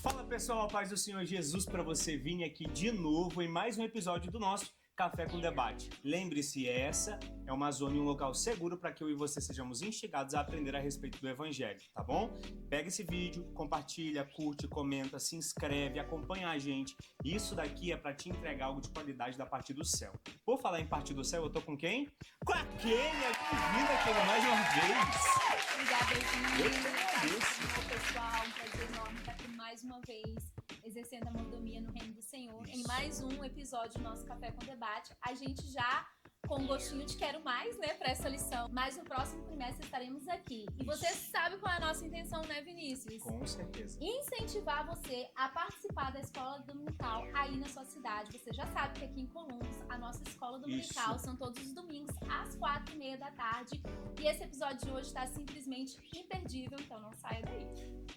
Fala pessoal, a paz do Senhor Jesus para você vir aqui de novo em mais um episódio do nosso Café com Debate. Lembre-se, essa é uma zona e um local seguro para que eu e você sejamos instigados a aprender a respeito do Evangelho, tá bom? Pega esse vídeo, compartilha, curte, comenta, se inscreve, acompanha a gente. Isso daqui é para te entregar algo de qualidade da parte do céu. Por falar em parte do céu, eu tô com quem? Com a Kênia! Bem-vinda, Kênia, mais uma vez! Obrigada, Edinho. Eu que agradeço. Pessoal, um prazer enorme estar aqui mais uma vez, exercendo a mordomia no reino do Senhor. Isso. Em mais um episódio do nosso Café com Debate. A gente já com um gostinho de quero mais, né, para essa lição. Mas no próximo trimestre estaremos aqui. E você sabe qual é a nossa intenção, né, Vinícius? Com certeza. Incentivar você a participar da escola dominical aí na sua cidade. Você já sabe que aqui em Columbus, a nossa escola dominical são todos os domingos às 4h30 da tarde. E esse episódio de hoje está simplesmente imperdível, então não saia daí.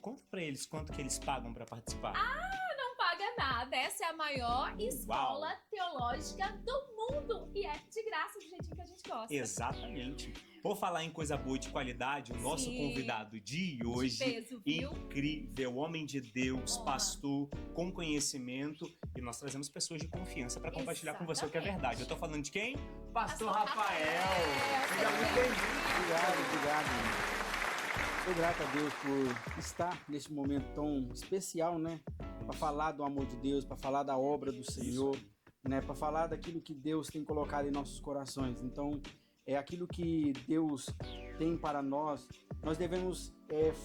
Conta pra eles quanto que eles pagam pra participar. Não paga nada, essa é a maior escola teológica do mundo. E é de graça, do jeitinho que a gente gosta. Exatamente. Por falar em coisa boa e de qualidade, o nosso convidado de hoje, De peso, viu? incrível, homem de Deus, Honra. pastor, com conhecimento, e nós trazemos pessoas de confiança para compartilhar com você o que é verdade. Eu tô falando de quem? Pastor Rafael! Seja muito bem-vindo! Obrigado. Sou grato a Deus por estar nesse momento tão especial, né? Para falar do amor de Deus, para falar da obra do Senhor, né? Para falar daquilo que Deus tem colocado em nossos corações. Então, é aquilo que Deus tem para nós. Nós devemos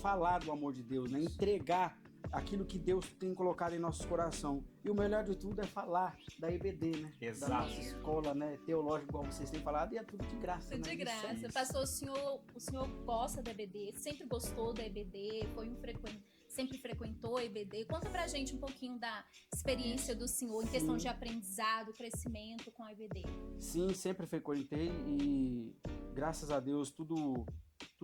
falar do amor de Deus, né? Entregar aquilo que Deus tem colocado em nosso coração. E o melhor de tudo é falar da EBD, né? Exato. Da nossa escola, né? Teológica, igual vocês têm falado, e é tudo de graça, Tudo né? de graça. Isso. Pastor, o senhor gosta da EBD, sempre gostou da EBD, sempre frequentou a EBD. Conta pra gente um pouquinho da experiência do senhor em questão de aprendizado, crescimento com a EBD. Sim, sempre frequentei e graças a Deus tudo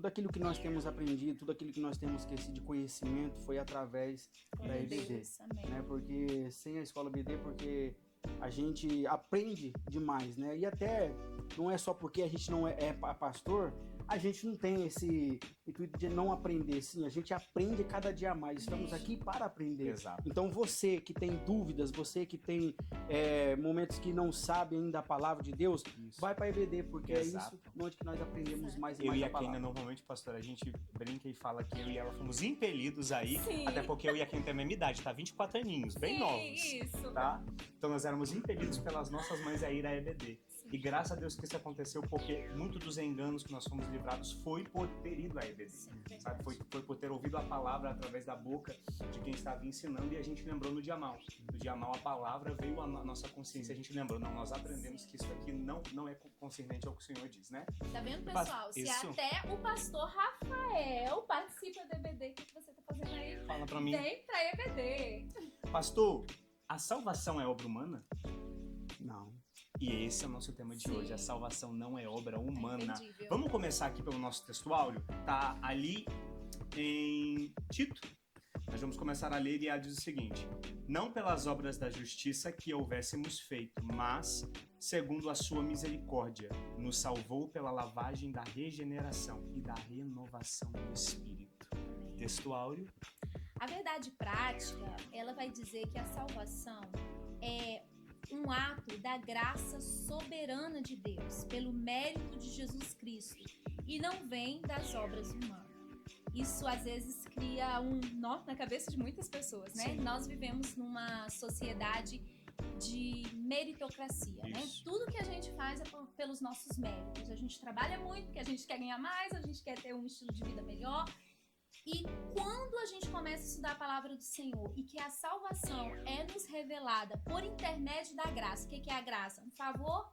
aquilo que nós temos aprendido, tudo aquilo que nós temos esquecido de conhecimento foi através da EBD, Deus, amém. né? Porque sem a escola EBD, porque a gente aprende demais, né? E até não é só porque a gente não é pastor, a gente não tem esse intuito de não aprender, sim, a gente aprende cada dia mais, estamos aqui para aprender. Exato. Então você que tem dúvidas, você que tem momentos que não sabe ainda a palavra de Deus, Isso. vai para a EBD, porque Exato. é isso onde que nós aprendemos mais e Eu mais e a a Kênia, palavra. normalmente, pastor, a gente brinca e fala que eu e ela fomos impelidos aí, Sim. até porque eu e a Kênia têm a mesma idade, tá? 24 aninhos, bem Sim, novos. isso. Tá? Então nós éramos impelidos pelas nossas mães a ir à EBD. E graças a Deus que isso aconteceu, porque muitos dos enganos que nós fomos livrados foi por ter ido à EBD. Sabe? Foi por ter ouvido a palavra através da boca de quem estava ensinando, e a gente lembrou no dia mal. No dia mal a palavra veio à nossa consciência, a gente lembrou, não, nós aprendemos que isso aqui não é concernente ao que o Senhor diz, né? Tá vendo, pessoal? Se Isso. até o pastor Rafael participa da EBD, o que você tá fazendo aí? Fala pra mim. Vem pra EBD. Pastor, a salvação é obra humana? Não. E esse é o nosso tema de Sim. hoje, a salvação não é obra humana. imperdível. Vamos começar aqui pelo nosso textuário, tá ali em Tito. Nós vamos começar a ler e ela diz o seguinte: não pelas obras da justiça que houvéssemos feito, mas, segundo a sua misericórdia, nos salvou pela lavagem da regeneração e da renovação do Espírito. Textuário. A verdade prática, ela vai dizer que a salvação é um ato da graça soberana de Deus, pelo mérito de Jesus Cristo, e não vem das obras humanas. Isso às vezes cria um nó na cabeça de muitas pessoas, né? Sim. Nós vivemos numa sociedade de meritocracia, né? Isso. Tudo que a gente faz é pelos nossos méritos. A gente trabalha muito porque a gente quer ganhar mais, a gente quer ter um estilo de vida melhor. E quando a gente começa a estudar a palavra do Senhor e que a salvação é nos revelada por intermédio da graça, o que é a graça? Um favor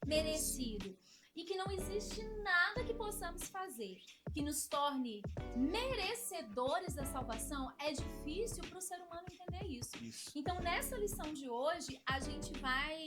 imerecido. E que não existe nada que possamos fazer que nos torne merecedores da salvação, é difícil para o ser humano entender isso. Isso. Então, nessa lição de hoje, a gente vai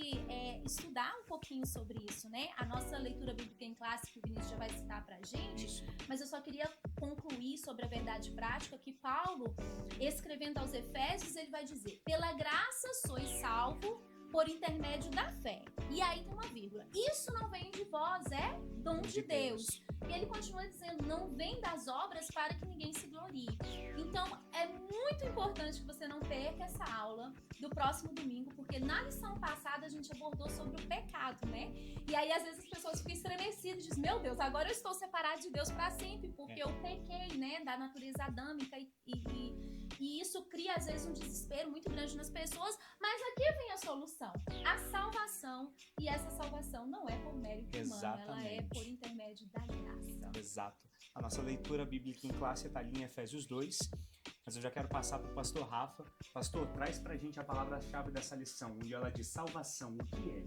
estudar um pouquinho sobre isso, né? A nossa leitura bíblica em classe, que o Vinícius já vai citar pra gente, Isso. mas eu só queria concluir sobre a verdade prática que Paulo, escrevendo aos Efésios, ele vai dizer: pela graça sois salvo por intermédio da fé. E aí tem uma vírgula. Isso não vem de vós, é dom de Deus. E ele continua dizendo, não vem das obras para que ninguém se glorie. Então, é muito muito importante que você não perca essa aula do próximo domingo, porque na lição passada a gente abordou sobre o pecado, né? E aí às vezes as pessoas ficam estremecidas e dizem, meu Deus, agora eu estou separado de Deus para sempre, porque eu pequei, né, da natureza adâmica e isso cria às vezes um desespero muito grande nas pessoas, mas aqui vem a solução, a salvação, e essa salvação não é por mérito humano, ela é por intermédio da graça. Exato. A nossa leitura bíblica em classe está ali em Efésios 2, mas eu já quero passar para o pastor Rafa. Pastor, traz para a gente a palavra-chave dessa lição, onde ela diz salvação, o que é?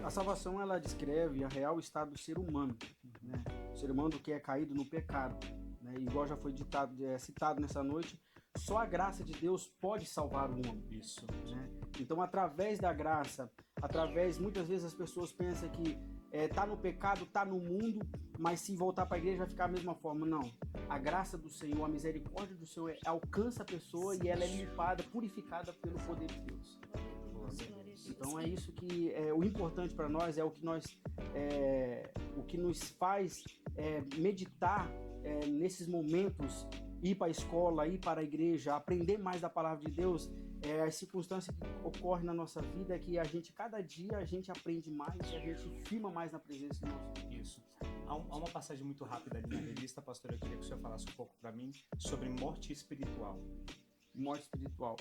A salvação, ela descreve o real estado do ser humano, né? O ser humano que é caído no pecado, né? Igual já foi citado nessa noite, só a graça de Deus pode salvar o homem. Isso. Né? Então, através da graça, muitas vezes as pessoas pensam que tá no pecado, tá no mundo, mas se voltar para a igreja vai ficar a mesma forma. Não. A graça do Senhor, a misericórdia do Senhor alcança a pessoa e ela é limpada, purificada pelo poder de Deus. Então é isso que o importante para nós, é o que nos faz meditar nesses momentos, ir para a escola, ir para a igreja, aprender mais da palavra de Deus. As circunstâncias que ocorrem na nossa vida é que cada dia a gente aprende mais e a gente firma mais na presença de Deus. Isso. Há uma passagem muito rápida ali na revista, pastor, eu queria que o senhor falasse um pouco para mim sobre morte espiritual. Morte espiritual.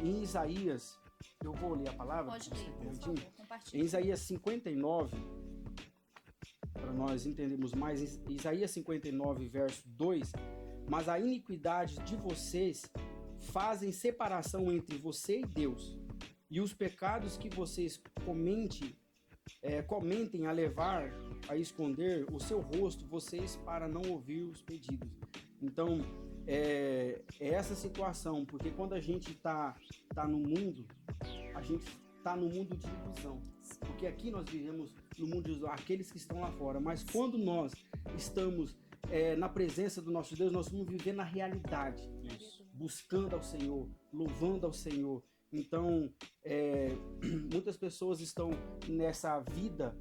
Em Isaías, eu vou ler a palavra. Pode ler, por favor, compartilhe. Em Isaías 59, para nós entendermos mais, Isaías 59, verso 2, mas a iniquidade de vocês fazem separação entre você e Deus, e os pecados que vocês comentem a levar a esconder o seu rosto, vocês para não ouvir os pedidos. Então, é essa situação, porque quando a gente tá no mundo, a gente tá no mundo de ilusão, porque aqui nós vivemos no mundo de ilusão, aqueles que estão lá fora, mas quando nós estamos na presença do nosso Deus, nós vamos viver na realidade. Isso. Buscando ao Senhor, louvando ao Senhor. Então, muitas pessoas estão nessa vida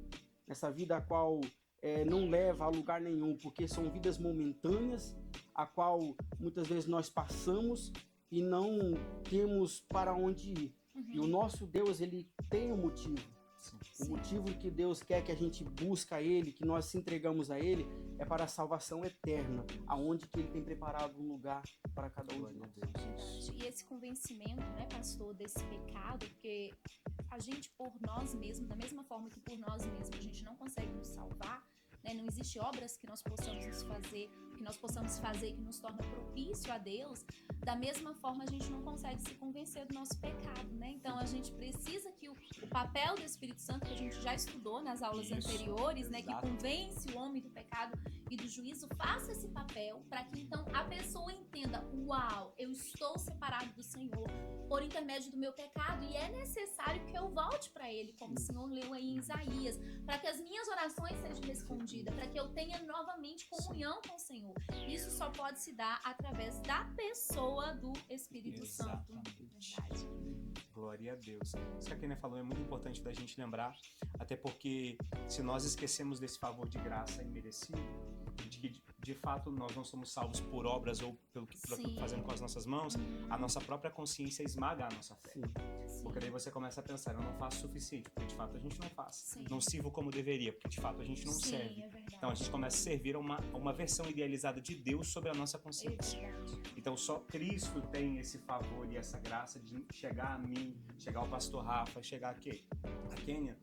a qual não leva a lugar nenhum, porque são vidas momentâneas, a qual muitas vezes nós passamos e não temos para onde ir. E o nosso Deus, ele tem um motivo. O motivo que Deus quer que a gente busca Ele, que nós se entregamos a Ele, é para a salvação eterna, aonde que Ele tem preparado um lugar para cada um de nós. E esse convencimento, né, pastor, desse pecado, porque a gente por nós mesmos, da mesma forma que por nós mesmos a gente não consegue nos salvar, né, não existe obras que nós possamos fazer que nos torna propício a Deus, da mesma forma a gente não consegue se convencer do nosso pecado, né? Então a gente precisa que o papel do Espírito Santo, que a gente já estudou nas aulas anteriores, né, que convence o homem do pecado e do juízo, faça esse papel para que então a pessoa entenda, uau, eu estou separado do Senhor por intermédio do meu pecado e é necessário que eu volte para Ele, como o Senhor leu aí em Isaías, para que as minhas orações sejam respondidas, para que eu tenha novamente comunhão com o Senhor. Isso só pode se dar através da pessoa do Espírito Santo. Verdade. Glória a Deus. Isso que a Kênia falou é muito importante da gente lembrar, até porque se nós esquecemos desse favor de graça imerecido, de que de fato nós não somos salvos por obras ou pelo que fazemos com as nossas mãos, a nossa própria consciência esmaga a nossa fé. Porque daí você começa a pensar, eu não faço o suficiente, porque de fato a gente não faz. Não sirvo como deveria, porque de fato a gente não serve. Então a gente começa a servir a uma versão idealizada de Deus sobre a nossa consciência. Então só Cristo tem esse favor e essa graça de chegar a mim, chegar ao pastor Rafa, chegar a Kênia,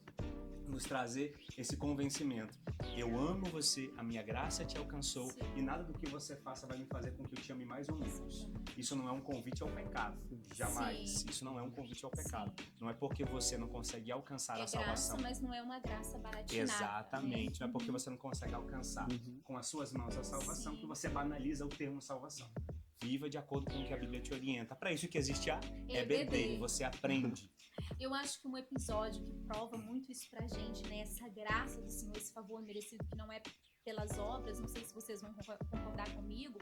nos trazer esse convencimento. Eu amo você, a minha graça te alcançou e nada do que você faça vai me fazer com que eu te ame mais ou menos. Isso não é um convite ao pecado, jamais. Isso não é um convite ao pecado. Não é porque você não consegue alcançar a salvação. É graça, mas não é uma graça baratinada. Exatamente. Não é porque você não consegue alcançar com as suas mãos a salvação que você banaliza o termo salvação. Viva de acordo com o que a Bíblia te orienta. Para isso que existe a EBD. Você aprende. Eu acho que um episódio que prova muito isso pra gente, né? Essa graça do Senhor, esse favor merecido que não é pelas obras, não sei se vocês vão concordar comigo,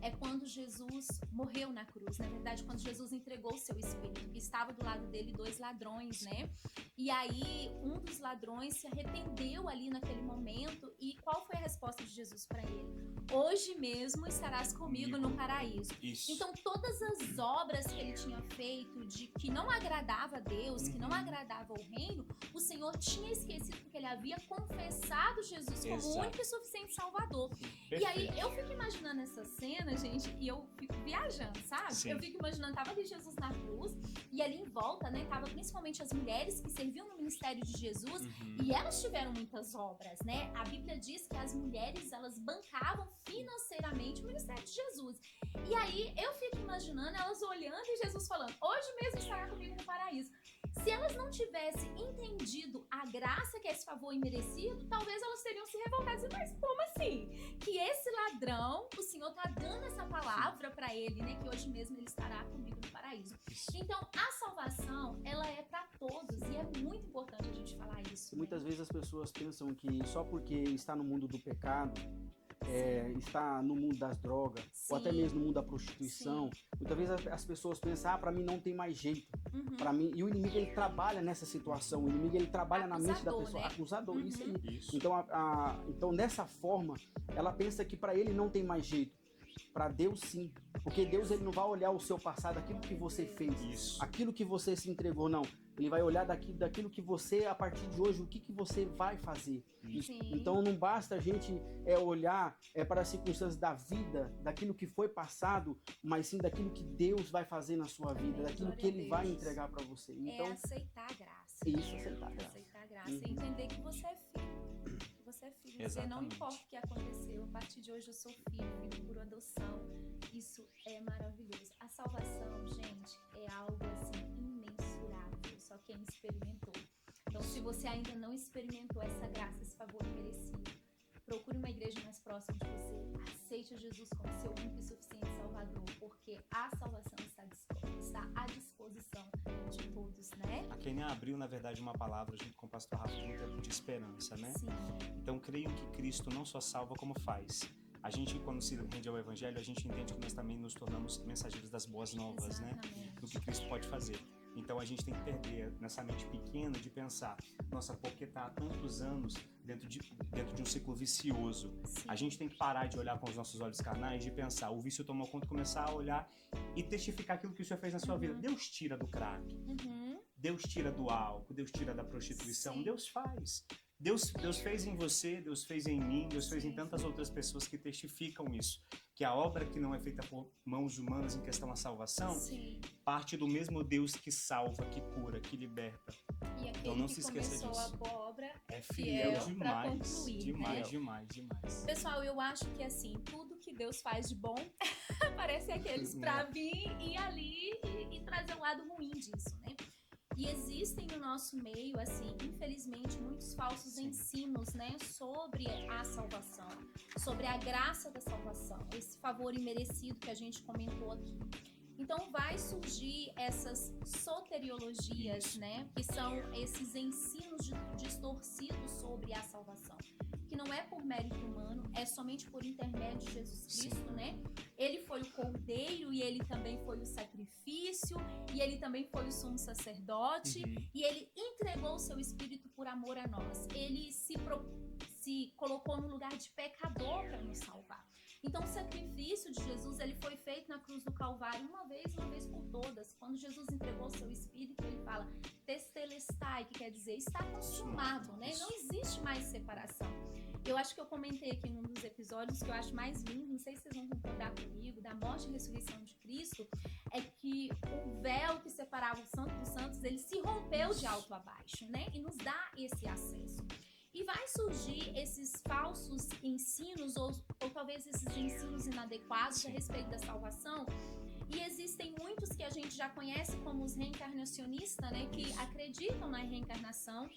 é quando Jesus morreu na cruz. Na verdade, quando Jesus entregou o seu Espírito, que estava do lado dele 2 ladrões, né? E aí, um dos ladrões se arrependeu ali naquele momento. E qual foi a resposta de Jesus para ele? hoje mesmo estarás comigo no paraíso. Isso. Então, todas as obras que ele tinha feito de que não agradava a Deus, que não agradava o reino, o Senhor tinha esquecido porque ele havia confessado Jesus como o único e suficiente Salvador. Perfeito. E aí, eu fico imaginando essa cena, gente, e eu fico viajando, sabe? Sim. Eu fico imaginando, tava ali Jesus na cruz, e ali em volta, né, tava principalmente as mulheres que serviam no ministério de Jesus, e elas tiveram muitas obras, né? A Bíblia diz que as mulheres, elas bancavam financeiramente o ministério de Jesus. E aí, eu fico imaginando elas olhando e Jesus falando, hoje mesmo estará comigo no paraíso. Se elas não tivessem entendido a graça que é esse favor imerecido, talvez elas teriam se revoltado. Mas como assim? Que esse ladrão, o Senhor tá dando essa palavra para ele, né? Que hoje mesmo ele estará comigo no paraíso. Então, a salvação, ela é para todos e é muito importante a gente falar isso. Muitas vezes as pessoas pensam que só porque está no mundo do pecado, está no mundo das drogas, ou até mesmo no mundo da prostituição, muitas vezes as pessoas pensam, para mim não tem mais jeito. Para mim, e o inimigo, ele trabalha nessa situação, o inimigo, ele trabalha na mente da pessoa, acusador, isso aí. Isso. Então, então, dessa forma, ela pensa que para ele não tem mais jeito. Para Deus, sim. Porque Deus, ele não vai olhar o seu passado, aquilo que você fez, Isso. aquilo que você se entregou, não. Ele vai olhar daquilo que você, a partir de hoje, o que você vai fazer. Então, não basta a gente olhar para as circunstâncias da vida, daquilo que foi passado, mas sim daquilo que Deus vai fazer na sua vida, daquilo que Ele vai entregar para você. Então, aceitar a graça. Isso, aceitar a graça. Aceitar a graça e entender que você é filho. Que você é filho. Dizer, não importa o que aconteceu, a partir de hoje eu sou filho por adoção. Isso é maravilhoso. A salvação, gente, é algo assim imensurável. Só quem experimentou. Então, se você ainda não experimentou essa graça, esse favor merecido, procure uma igreja mais próxima de você. Aceite Jesus como seu único e suficiente Salvador, porque a salvação está à disposição de todos, né? A Kenia abriu, na verdade, uma palavra junto com o pastor Rafa, um tempo de esperança, né? Sim. Então, creiam que Cristo não só salva, como faz. A gente, quando se rende ao Evangelho, a gente entende que nós também nos tornamos mensageiros das boas novas, né? Do que Cristo pode fazer. Então a gente tem que perder nessa mente pequena de pensar, nossa, porque está há tantos anos dentro de um ciclo vicioso. Sim. A gente tem que parar de olhar com os nossos olhos carnais, de pensar, o vício tomou conta, começar a olhar e testificar aquilo que o Senhor fez na sua vida. Deus tira do crack, Deus tira do álcool, Deus tira da prostituição, Sim. Deus faz. Deus fez em você, Deus fez em mim, Deus fez em tantas outras pessoas que testificam isso. Que a obra que não é feita por mãos humanas em questão da salvação, parte do mesmo Deus que salva, que cura, que liberta. E aquele Então não que se esqueça começou disso. a boa obra É fiel pra demais, concluir, demais, né? demais. Pessoal, eu acho que assim, tudo que Deus faz de bom parece aqueles pra vir e ali e trazer um lado ruim disso, né? E existem no nosso meio, assim, infelizmente, muitos falsos ensinos, né, sobre a salvação, sobre a graça da salvação, esse favor imerecido que a gente comentou aqui. Então vai surgir essas soteriologias, né, que são esses ensinos distorcidos sobre a salvação, que não é por mérito humano, é somente por intermédio de Jesus Cristo, né? Ele foi o cordeiro e ele também foi o sacrifício e ele também foi o sumo sacerdote e ele entregou o seu espírito por amor a nós. Ele se colocou no lugar de pecador para nos salvar. Então o sacrifício de Jesus, ele foi feito na cruz do Calvário uma vez por todas. Quando Jesus entregou o seu espírito, ele fala testelestai, que quer dizer está consumado, né? Não existe mais separação. Eu acho que eu comentei aqui num dos episódios que eu acho mais lindo, não sei se vocês vão concordar comigo, da morte e ressurreição de Cristo, é que o véu que separava o santo dos santos, ele se rompeu de alto a baixo, né? E nos dá esse acesso. E vai surgir esses falsos ensinos, ou talvez esses ensinos inadequados a respeito da salvação. E existem muitos que a gente já conhece como os reencarnacionistas, né? Que acreditam na reencarnação.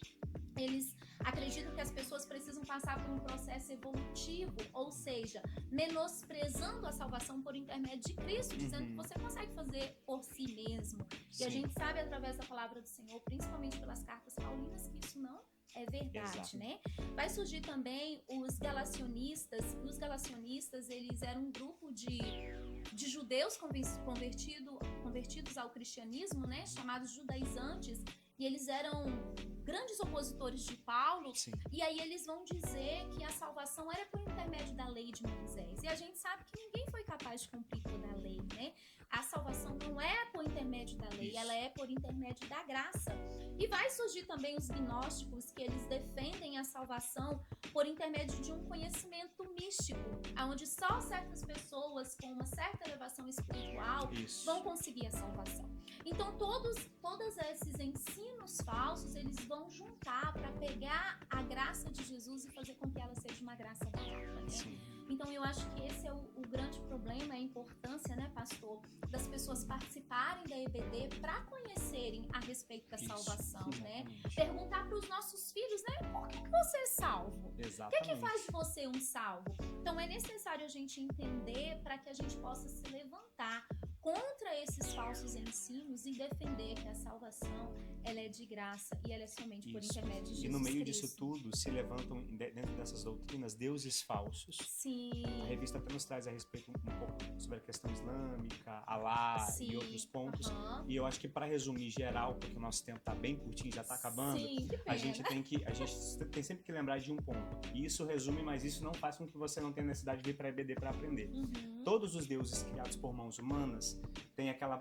Eles acreditam que as pessoas precisam passar por um processo evolutivo, ou seja, menosprezando a salvação por intermédio de Cristo, dizendo que você consegue fazer por si mesmo. E a gente sabe através da palavra do Senhor, principalmente pelas cartas paulinas, que isso não é verdade, né? Vai surgir também os galacionistas. Os galacionistas, eles eram um grupo de judeus convertidos ao cristianismo, né? Chamados judaizantes. E eles eram grandes opositores de Paulo. E aí eles vão dizer que a salvação era por intermédio da lei de Moisés. capaz de cumprir toda a lei, né? A salvação não é por intermédio da lei, ela é por intermédio da graça. E vai surgir também os gnósticos, que eles defendem a salvação por intermédio de um conhecimento místico, onde só certas pessoas com uma certa elevação espiritual vão conseguir a salvação. Então, todos esses ensinos falsos, eles vão juntar para pegar a graça de Jesus e fazer com que ela seja uma graça barata, né? Sim. Então, eu acho que esse é o grande problema, a importância, né, pastor, das pessoas participarem da EBD para conhecerem a respeito da salvação, né? Perguntar para os nossos filhos, né, por que você é salvo? Exatamente. O que faz de você um salvo? Então, é necessário a gente entender para que a gente possa se levantar contra esses falsos ensinos e defender que a salvação, ela é de graça e ela é somente por intermédio de Jesus Cristo. E no meio disso tudo, se levantam dentro dessas doutrinas deuses falsos. Sim. A revista até nos traz a respeito um pouco sobre a questão islâmica, Alá e outros pontos. E eu acho que, para resumir geral, porque o nosso tempo tá bem curtinho, já tá acabando, a gente tem sempre que lembrar de um ponto. E isso resume, mas isso não faz com que você não tenha necessidade de vir para a EBD para aprender. Todos os deuses criados por mãos humanas tem aquela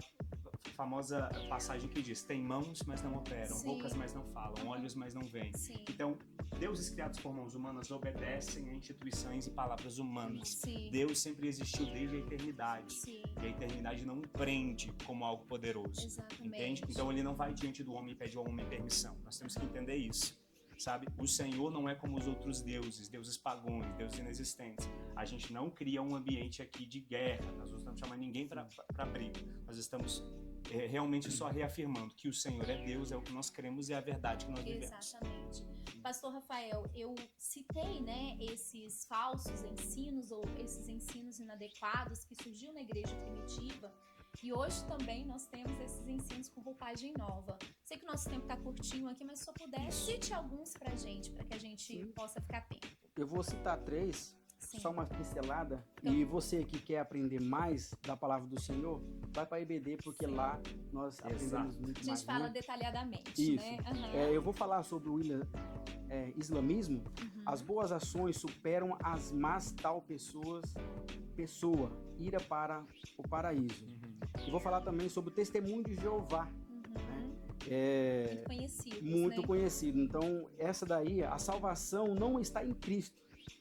famosa passagem que diz: tem mãos, mas não operam, bocas, mas não falam, olhos, mas não veem. Então, deuses criados por mãos humanas obedecem a instituições e palavras humanas. Deus sempre existiu desde a eternidade. E a eternidade não prende como algo poderoso. Entende? Então, ele não vai diante do homem e pede ao homem permissão. Nós temos que entender isso. Sabe? O Senhor não é como os outros deuses pagões, deuses inexistentes. A gente não cria um ambiente aqui de guerra, nós não estamos chamando ninguém para briga. Nós estamos realmente só reafirmando que o Senhor é Deus, é o que nós cremos e é a verdade que nós vivemos. Exatamente. Pastor Rafael, eu citei, né, esses falsos ensinos ou esses ensinos inadequados que surgiu na igreja primitiva. E hoje também nós temos esses ensinos com roupagem nova. Sei que o nosso tempo está curtinho aqui, mas se eu puder, cite alguns pra gente, para que a gente possa ficar atento. Eu vou citar 3, só uma pincelada. E você que quer aprender mais da palavra do Senhor, vai para a EBD, porque lá nós aprendemos muito mais. A gente fala detalhadamente, isso. né? Eu vou falar sobre o islamismo. As boas ações superam as más tal pessoa, ira para o paraíso. E vou falar também sobre o testemunho de Jeová. Muito conhecido. Muito conhecido. Então, essa daí, a salvação não está em Cristo,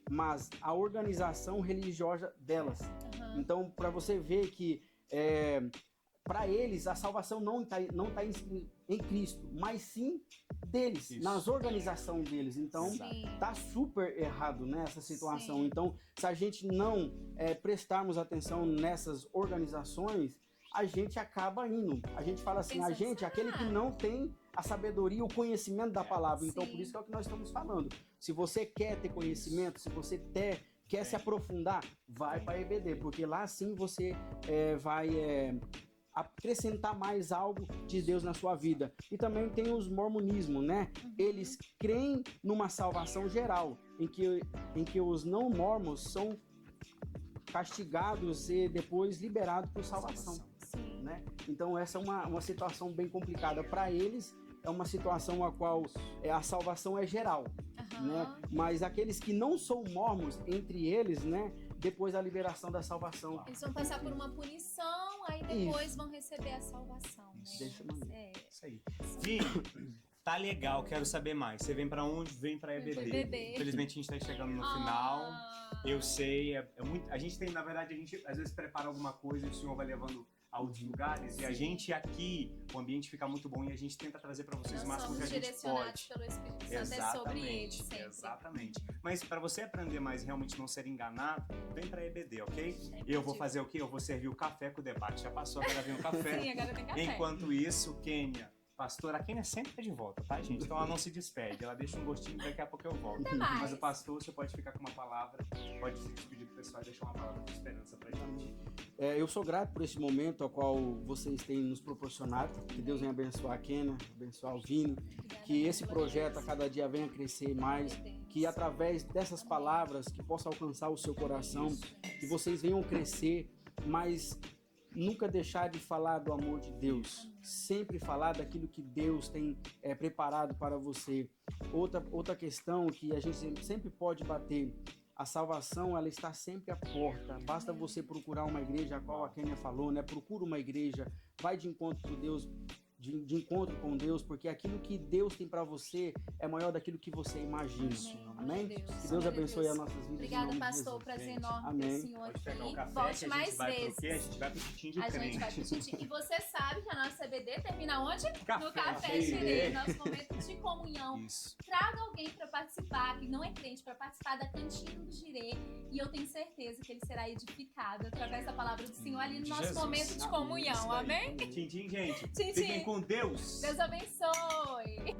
mas a organização religiosa delas. Então, para você ver que para eles a salvação não está em Cristo, mas sim deles, nas organizações deles. Então, tá super errado nessa situação. Então, se a gente não prestarmos atenção nessas organizações, a gente acaba indo. A gente fala assim, aquele que não tem a sabedoria, o conhecimento da palavra. Então, por isso que é o que nós estamos falando. Se você quer ter conhecimento, se você quer se aprofundar, vai para a EBD, porque lá sim você vai acrescentar mais algo de Deus na sua vida. E também tem os mormonismos, né? Eles creem numa salvação geral, em que os não mormons são castigados e depois liberados por salvação. Né? Então essa é uma situação bem complicada para eles. É uma situação a qual a salvação é geral, né? Mas aqueles que não são mormons, entre eles, né, depois da liberação da salvação, eles vão passar por uma punição, aí depois vão receber a salvação. Isso aí. Gui, tá legal, quero saber mais. Você vem pra onde? Vem pra EBD. Infelizmente a gente tá chegando no final. Eu sei, muito. A gente tem, na verdade, a gente às vezes prepara alguma coisa e o senhor vai levando a outros lugares. E a gente aqui, o ambiente fica muito bom e a gente tenta trazer para vocês o máximo que a gente pode. Pelo Espírito Santo, é sobre eles sempre. Exatamente. Mas para você aprender mais e realmente não ser enganado, vem para EBD, ok? Eu vou fazer o quê? Eu vou servir o café com o debate. Já passou, agora vem o café. Sim, agora tem café. Enquanto isso, Kênia, pastora, a Kênia sempre tá de volta, tá, gente? Então ela não se despede, ela deixa um gostinho, daqui a pouco eu volto. Mas o pastor, você pode ficar com uma palavra, pode se despedir do pessoal e deixar uma palavra de esperança pra gente. Eu sou grato por esse momento ao qual vocês têm nos proporcionado. Que Deus venha abençoar a Kênia, abençoar o Vini, que esse projeto a cada dia venha crescer mais, que através dessas palavras que possa alcançar o seu coração, que vocês venham crescer, mas nunca deixar de falar do amor de Deus, sempre falar daquilo que Deus tem preparado para você. Outra questão que a gente sempre pode bater, A salvação, ela está sempre à porta. Basta você procurar uma igreja, a qual a Kênia falou, né? Procura uma igreja, vai de encontro com Deus, de encontro com Deus, porque aquilo que Deus tem para você é maior daquilo que você imagina. Amém? Que Deus abençoe as nossas vidas. Obrigada, pastor. Prazer enorme ter o senhor Pode pegar o aqui. café, Volte que mais a vezes. gente vai pro Titim de A Crente. gente vai pro Titim. E você sabe que a nossa CBD termina onde? Café. No Café Xirê, nosso momento de comunhão. Isso. Traga alguém para participar, que não é crente, para participar da Cantina do Girê. E eu tenho certeza que ele será edificado através da palavra do Senhor ali no De nosso Jesus. momento de comunhão. Amém? Tintim, gente. Tintim. Fiquem com Deus. Deus abençoe.